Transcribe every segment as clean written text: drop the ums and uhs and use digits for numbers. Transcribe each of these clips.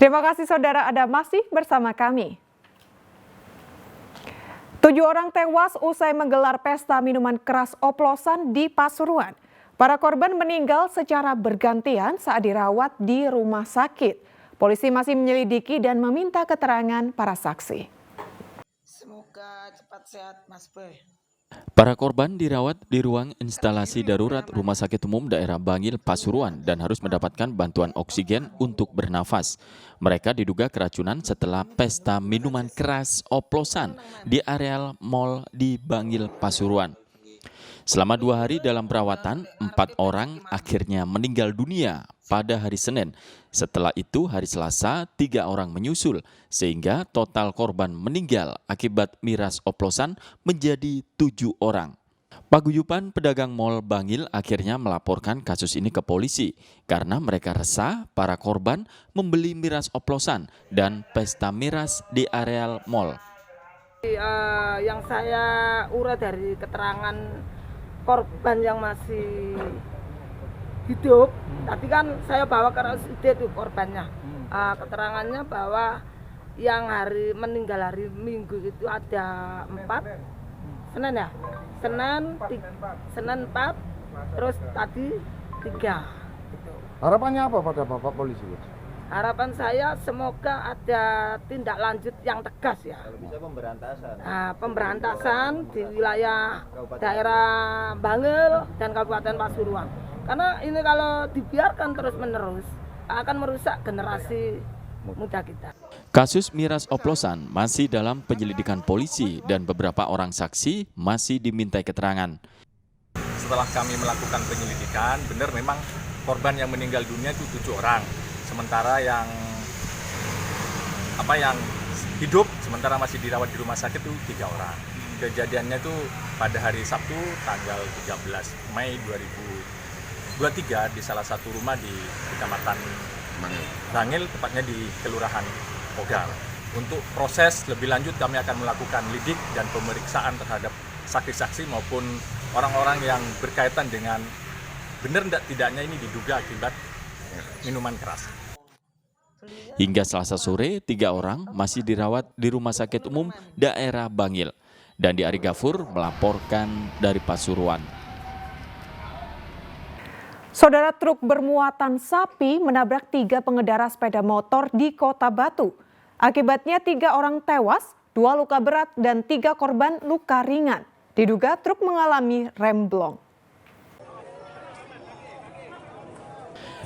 Terima kasih saudara Anda masih bersama kami. 7 orang tewas usai menggelar pesta minuman keras oplosan di Pasuruan. Para korban meninggal secara bergantian saat dirawat di rumah sakit. Polisi masih menyelidiki dan meminta keterangan para saksi. Semoga cepat sehat, Mas Boy. Para korban dirawat di ruang instalasi darurat Rumah Sakit Umum Daerah Bangil, Pasuruan dan harus mendapatkan bantuan oksigen untuk bernafas. Mereka diduga keracunan setelah pesta minuman keras oplosan di areal mal di Bangil, Pasuruan. Selama 2 hari dalam perawatan, 4 orang akhirnya meninggal dunia pada hari Senin. Setelah itu hari Selasa 3 orang menyusul sehingga total korban meninggal akibat miras oplosan menjadi 7 orang. Paguyuban pedagang mal Bangil akhirnya melaporkan kasus ini ke polisi karena mereka resah para korban membeli miras oplosan dan pesta miras di areal mal. Yang saya uraikan dari keterangan korban yang masih hidup, tadi kan saya bawa ke RSUD itu korbannya. Keterangannya bahwa yang meninggal hari Minggu itu ada 4, Senin ya, Senin 4, terus tadi 3. Gitu. Harapannya apa pada Bapak polisi? Harapan saya semoga ada tindak lanjut yang tegas ya. Kalau bisa pemberantasan. Pemberantasan di wilayah daerah Bangil dan Kabupaten Pasuruan. Karena ini kalau dibiarkan terus-menerus akan merusak generasi muda kita. Kasus miras oplosan masih dalam penyelidikan polisi dan beberapa orang saksi masih dimintai keterangan. Setelah kami melakukan penyelidikan, benar memang korban yang meninggal dunia itu 7 orang. Sementara yang hidup sementara masih dirawat di rumah sakit itu 3 orang. Kejadiannya itu pada hari Sabtu tanggal 13 Mei 2023 di salah satu rumah di Kecamatan Bangil, tepatnya di Kelurahan Pogal. Untuk proses lebih lanjut kami akan melakukan lidik dan pemeriksaan terhadap saksi-saksi maupun orang-orang yang berkaitan dengan benar tidaknya ini diduga akibat minuman keras. Hingga Selasa sore, 3 orang masih dirawat di Rumah Sakit Umum Daerah Bangil. Dandi Ari Gafur melaporkan dari Pasuruan. Saudara, truk bermuatan sapi menabrak 3 pengendara sepeda motor di Kota Batu. Akibatnya 3 orang tewas, 2 luka berat dan 3 korban luka ringan. Diduga truk mengalami remblong.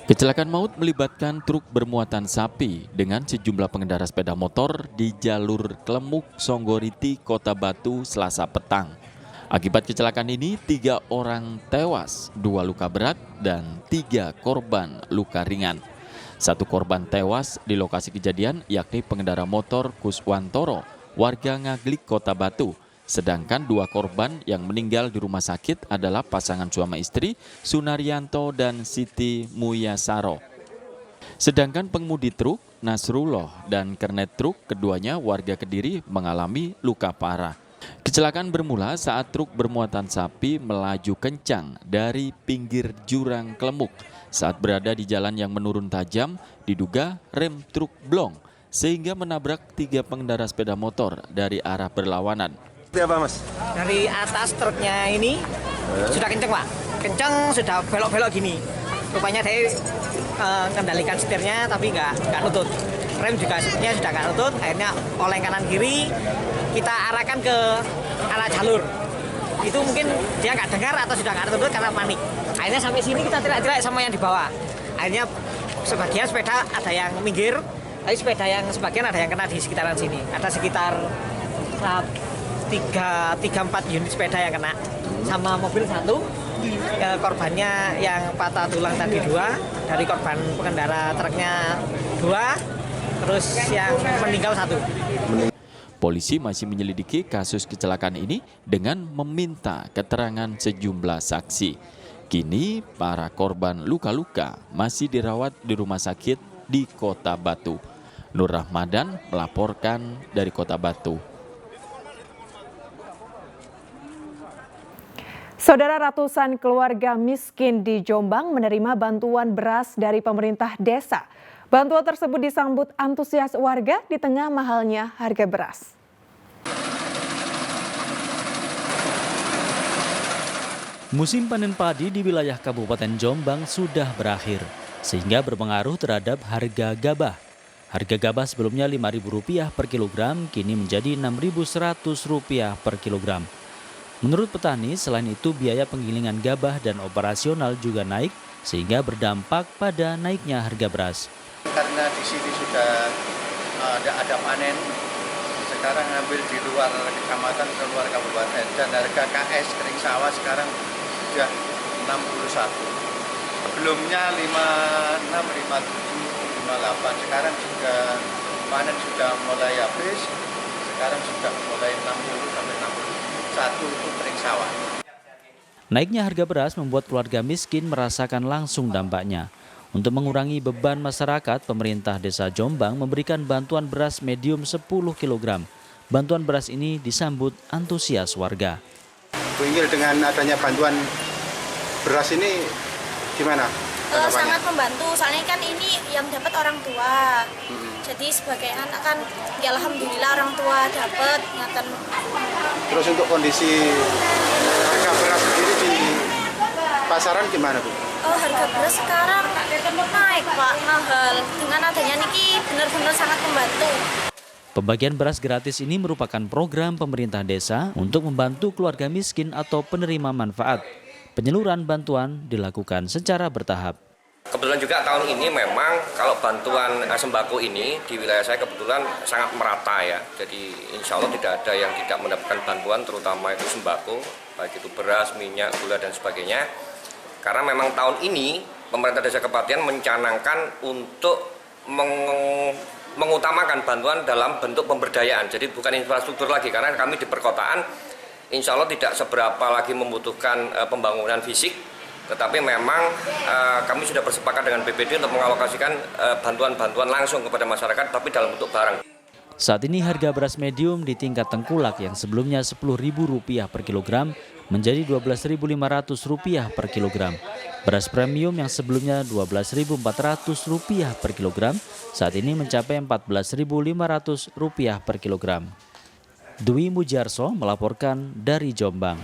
Kecelakaan maut melibatkan truk bermuatan sapi dengan sejumlah pengendara sepeda motor di jalur Klemuk, Songgoriti, Kota Batu, Selasa petang. Akibat kecelakaan ini 3 orang tewas, 2 luka berat dan 3 korban luka ringan. 1 korban tewas di lokasi kejadian yakni pengendara motor Kuswantoro, warga Ngaglik, Kota Batu. Sedangkan 2 korban yang meninggal di rumah sakit adalah pasangan suami istri Sunaryanto dan Siti Muyasaro. Sedangkan pengemudi truk Nasrullah dan kernet truk keduanya warga Kediri mengalami luka parah. Kecelakaan bermula saat truk bermuatan sapi melaju kencang dari pinggir jurang Klemuk. Saat berada di jalan yang menurun tajam, diduga rem truk blong sehingga menabrak 3 pengendara sepeda motor dari arah berlawanan. Apa, Mas? Dari atas truknya ini sudah kenceng, Pak. Kenceng, sudah belok-belok gini. Rupanya dia mengendalikan setirnya tapi nggak nutut. Rem juga sepertinya sudah nggak nutut. Akhirnya oleng kanan kiri, kita arahkan ke arah jalur. Itu mungkin dia nggak dengar atau sudah nggak nutut karena panik. Akhirnya sampai sini kita teriak-teriak sama yang di bawah. Akhirnya sebagian sepeda ada yang minggir, tapi sepeda yang sebagian ada yang kena di sekitaran sini. Ada sekitar 3-4 unit sepeda yang kena, sama mobil 1. Korbannya yang patah tulang tadi 2, dari korban pengendara truknya 2, terus yang meninggal 1. Polisi masih menyelidiki kasus kecelakaan ini dengan meminta keterangan sejumlah saksi. Kini para korban luka-luka masih dirawat di rumah sakit di Kota Batu. Nur Rahmadan melaporkan dari Kota Batu. Saudara, ratusan keluarga miskin di Jombang menerima bantuan beras dari pemerintah desa. Bantuan tersebut disambut antusias warga di tengah mahalnya harga beras. Musim panen padi di wilayah Kabupaten Jombang sudah berakhir, sehingga berpengaruh terhadap harga gabah. Harga gabah sebelumnya Rp5.000 per kilogram, kini menjadi Rp6.100 per kilogram. Menurut petani, selain itu biaya penggilingan gabah dan operasional juga naik, sehingga berdampak pada naiknya harga beras. Karena di sini sudah ada panen, sekarang ngambil di luar kecamatan ke luar kabupaten, dan harga KS kering sawah sekarang sudah 61. Sebelumnya 56, 57, 58. Sekarang juga panen sudah mulai habis, sekarang sudah mulai 60 sampai 61 itu kering sawah. Naiknya harga beras membuat keluarga miskin merasakan langsung dampaknya. Untuk mengurangi beban masyarakat, pemerintah Desa Jombang memberikan bantuan beras medium 10 kg. Bantuan beras ini disambut antusias warga. Bu Inggil, dengan adanya bantuan beras ini gimana? Sangat membantu, soalnya kan ini yang dapat orang tua. Jadi sebagai anak kan, ya alhamdulillah orang tua dapat. Terus untuk kondisi harga beras sendiri di pasaran gimana, Bu? Harga beras sekarang naik Pak, mahal. Dengan adanya niki benar-benar sangat membantu. Pembagian beras gratis ini merupakan program pemerintah desa untuk membantu keluarga miskin atau penerima manfaat. Penyaluran bantuan dilakukan secara bertahap. Kebetulan juga tahun ini memang kalau bantuan sembako ini di wilayah saya kebetulan sangat merata ya. Jadi insya Allah tidak ada yang tidak mendapatkan bantuan, terutama itu sembako, baik itu beras, minyak, gula dan sebagainya. Karena memang tahun ini pemerintah Desa Kepatihan mencanangkan untuk mengutamakan bantuan dalam bentuk pemberdayaan. Jadi bukan infrastruktur lagi, karena kami di perkotaan insya Allah tidak seberapa lagi membutuhkan pembangunan fisik. Tetapi memang kami sudah bersepakat dengan BPD untuk mengalokasikan bantuan-bantuan langsung kepada masyarakat, tapi dalam bentuk barang. Saat ini harga beras medium di tingkat tengkulak yang sebelumnya Rp10.000 per kilogram menjadi Rp12.500 per kilogram. Beras premium yang sebelumnya Rp12.400 per kilogram saat ini mencapai Rp14.500 per kilogram. Dwi Mujarso melaporkan dari Jombang.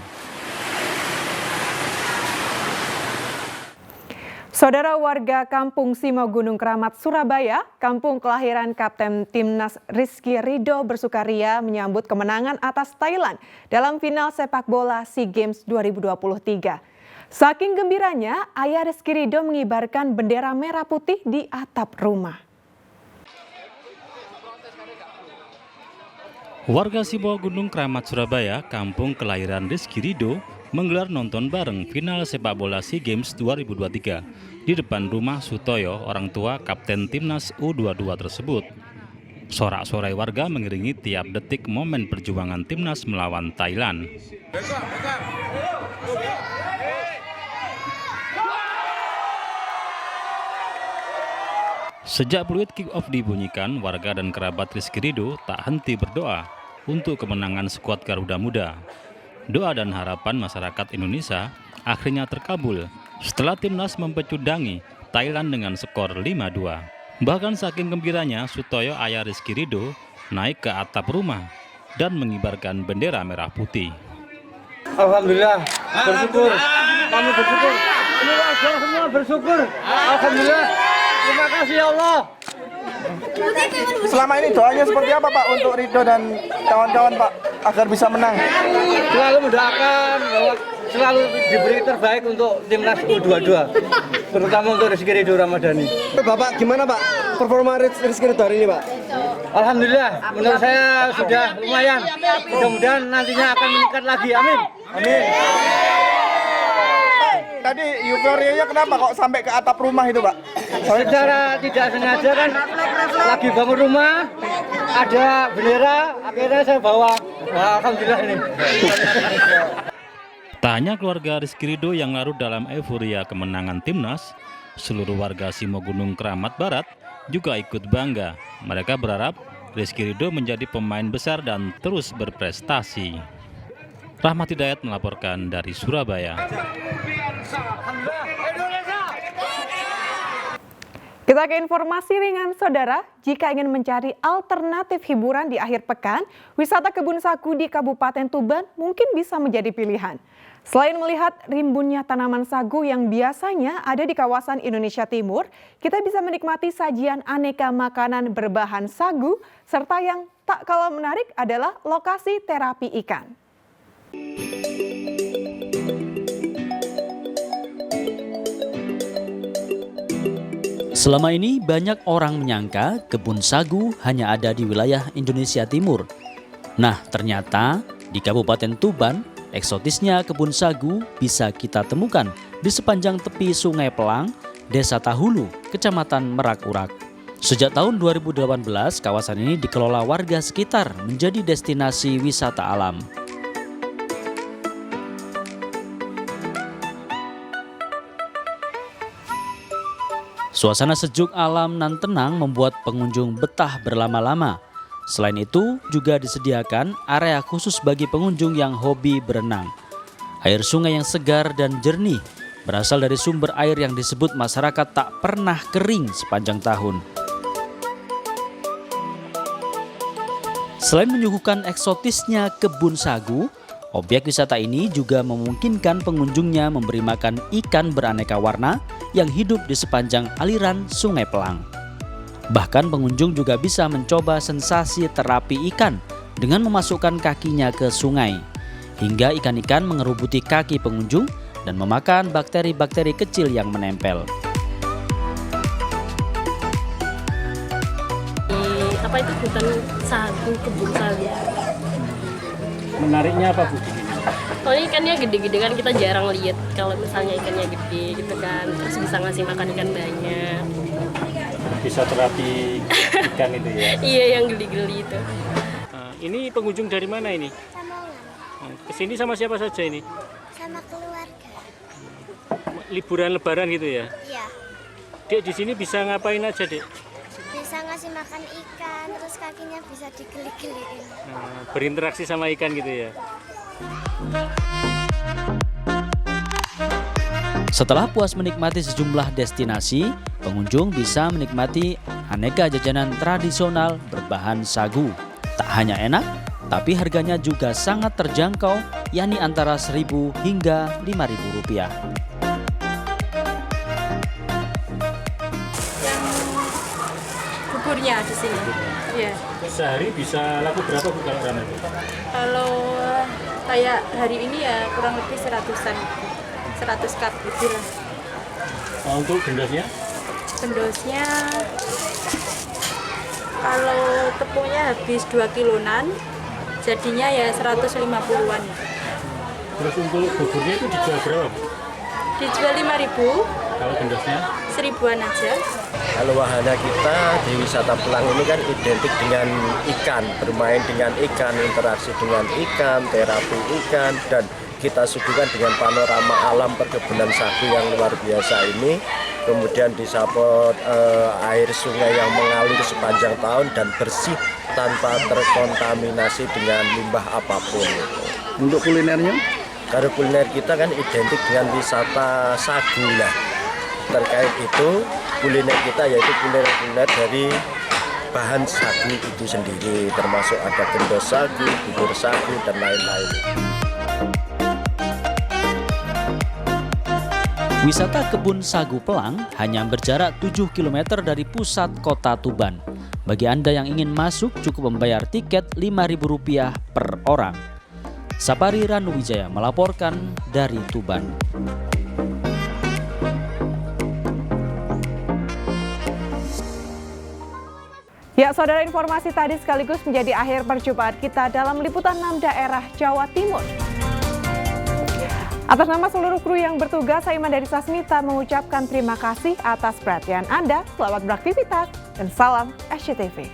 Saudara warga Kampung Simo Gunung Keramat, Surabaya, kampung kelahiran Kapten Timnas Rizky Ridho bersukaria menyambut kemenangan atas Thailand dalam final sepak bola SEA Games 2023. Saking gembiranya, ayah Rizky Ridho mengibarkan bendera merah putih di atap rumah. Warga Simo Gunung Keramat, Surabaya, kampung kelahiran Rizky Ridho, menggelar nonton bareng final sepak bola SEA Games 2023 di depan rumah Sutoyo, orang tua Kapten Timnas U22 tersebut. Sorak-sorai warga mengiringi tiap detik momen perjuangan Timnas melawan Thailand. Sejak peluit kick-off dibunyikan, warga dan kerabat Rizky Ridho tak henti berdoa untuk kemenangan skuad Garuda Muda. Doa dan harapan masyarakat Indonesia akhirnya terkabul setelah Timnas mempecudangi Thailand dengan skor 5-2. Bahkan saking gembiranya, Sutoyo ayah Rizky Ridho naik ke atap rumah dan mengibarkan bendera merah putih. Alhamdulillah, bersyukur. Kami bersyukur. Ini warga semua bersyukur. Alhamdulillah. Terima kasih ya Allah. Selama ini doanya seperti apa Pak untuk Ridho dan kawan-kawan Pak agar bisa menang? Selalu mendoakan bahwa selalu diberi terbaik untuk Timnas U22, terutama untuk Rizky Ridho Ramadhani. Bapak gimana Pak performa Rizky Ridho hari ini Pak? Alhamdulillah, menurut saya sudah lumayan. Mudah-mudahan nantinya akan meningkat lagi. Amin. Amin. Tadi euforianya kenapa kok sampai ke atap rumah itu Pak? Secara tidak sengaja kan lagi bangun rumah, ada bendera, akhirnya saya bawa. Alhamdulillah ini. Tak hanya keluarga Rizky Ridho yang larut dalam euforia kemenangan Timnas, seluruh warga Simo Gunung Keramat Barat juga ikut bangga. Mereka berharap Rizky Ridho menjadi pemain besar dan terus berprestasi. Rahmat Hidayat melaporkan dari Surabaya. Kita ke informasi ringan, Saudara. Jika ingin mencari alternatif hiburan di akhir pekan, wisata kebun sagu di Kabupaten Tuban mungkin bisa menjadi pilihan. Selain melihat rimbunnya tanaman sagu yang biasanya ada di kawasan Indonesia Timur, kita bisa menikmati sajian aneka makanan berbahan sagu, serta yang tak kalah menarik adalah lokasi terapi ikan. Selama ini banyak orang menyangka kebun sagu hanya ada di wilayah Indonesia Timur. Nah, ternyata di Kabupaten Tuban, eksotisnya kebun sagu bisa kita temukan di sepanjang tepi Sungai Pelang, Desa Tahulu, Kecamatan Merak-Urak. Sejak tahun 2018, kawasan ini dikelola warga sekitar menjadi destinasi wisata alam. Suasana sejuk alam nan tenang membuat pengunjung betah berlama-lama. Selain itu, juga disediakan area khusus bagi pengunjung yang hobi berenang. Air sungai yang segar dan jernih berasal dari sumber air yang disebut masyarakat tak pernah kering sepanjang tahun. Selain menyuguhkan eksotisnya kebun sagu, objek wisata ini juga memungkinkan pengunjungnya memberi makan ikan beraneka warna yang hidup di sepanjang aliran Sungai Pelang. Bahkan pengunjung juga bisa mencoba sensasi terapi ikan dengan memasukkan kakinya ke sungai, hingga ikan-ikan mengerubuti kaki pengunjung dan memakan bakteri-bakteri kecil yang menempel. Apa itu hutan sagu, kebun sagu? Menariknya apa Bu? Kalau ikannya gede-gede kan kita jarang lihat kalau misalnya ikannya gede gitu kan, terus bisa ngasih makan ikan banyak. Bisa terapi ikan itu ya? Iya, yang geli-geli itu. Ini pengunjung dari mana ini? Samongan. Kesini sama siapa saja ini? Sama keluarga. Liburan Lebaran gitu ya? Iya. Dek, di sini bisa ngapain aja, Dek? Bisa ngasih makan ikan, terus kakinya bisa digeli-geliin. Berinteraksi sama ikan gitu ya? Setelah puas menikmati sejumlah destinasi, pengunjung bisa menikmati aneka jajanan tradisional berbahan sagu. Tak hanya enak, tapi harganya juga sangat terjangkau, yakni antara Rp1.000 hingga Rp5.000. Buburnya di sini. Iya. Sehari bisa laku berapa Bu kalau ramai? Kalau kayak hari ini ya kurang lebih 100-an. 100 cup gitu lah. Untuk gendosnya? Gendosnya kalau tepungnya habis 2 kiloan, jadinya ya 150-an. Terus untuk buburnya itu dijual berapa? Dijual 5.000. Kalau gendosnya? 1.000-an aja. Kalau wahana kita di wisata Pelang ini kan identik dengan ikan, bermain dengan ikan, interaksi dengan ikan, terapi ikan, dan kita suguhkan dengan panorama alam perkebunan sagu yang luar biasa ini. Kemudian disapot air sungai yang mengalir sepanjang tahun dan bersih tanpa terkontaminasi dengan limbah apapun. Untuk kulinernya? Karena kuliner kita kan identik dengan wisata sagu lah. Terkait itu kuliner kita yaitu kuliner dari bahan sagu itu sendiri, termasuk ada gendos sagu, bubur sagu, dan lain-lain. Wisata kebun sagu Pelang hanya berjarak 7 km dari pusat kota Tuban. Bagi Anda yang ingin masuk cukup membayar tiket Rp5.000 per orang. Sapari Ranuwijaya melaporkan dari Tuban. Ya, Saudara, informasi tadi sekaligus menjadi akhir perjumpaan kita dalam liputan 6 daerah Jawa Timur. Atas nama seluruh kru yang bertugas, saya Imandari Sasmita mengucapkan terima kasih atas perhatian Anda. Selamat beraktivitas dan salam SCTV.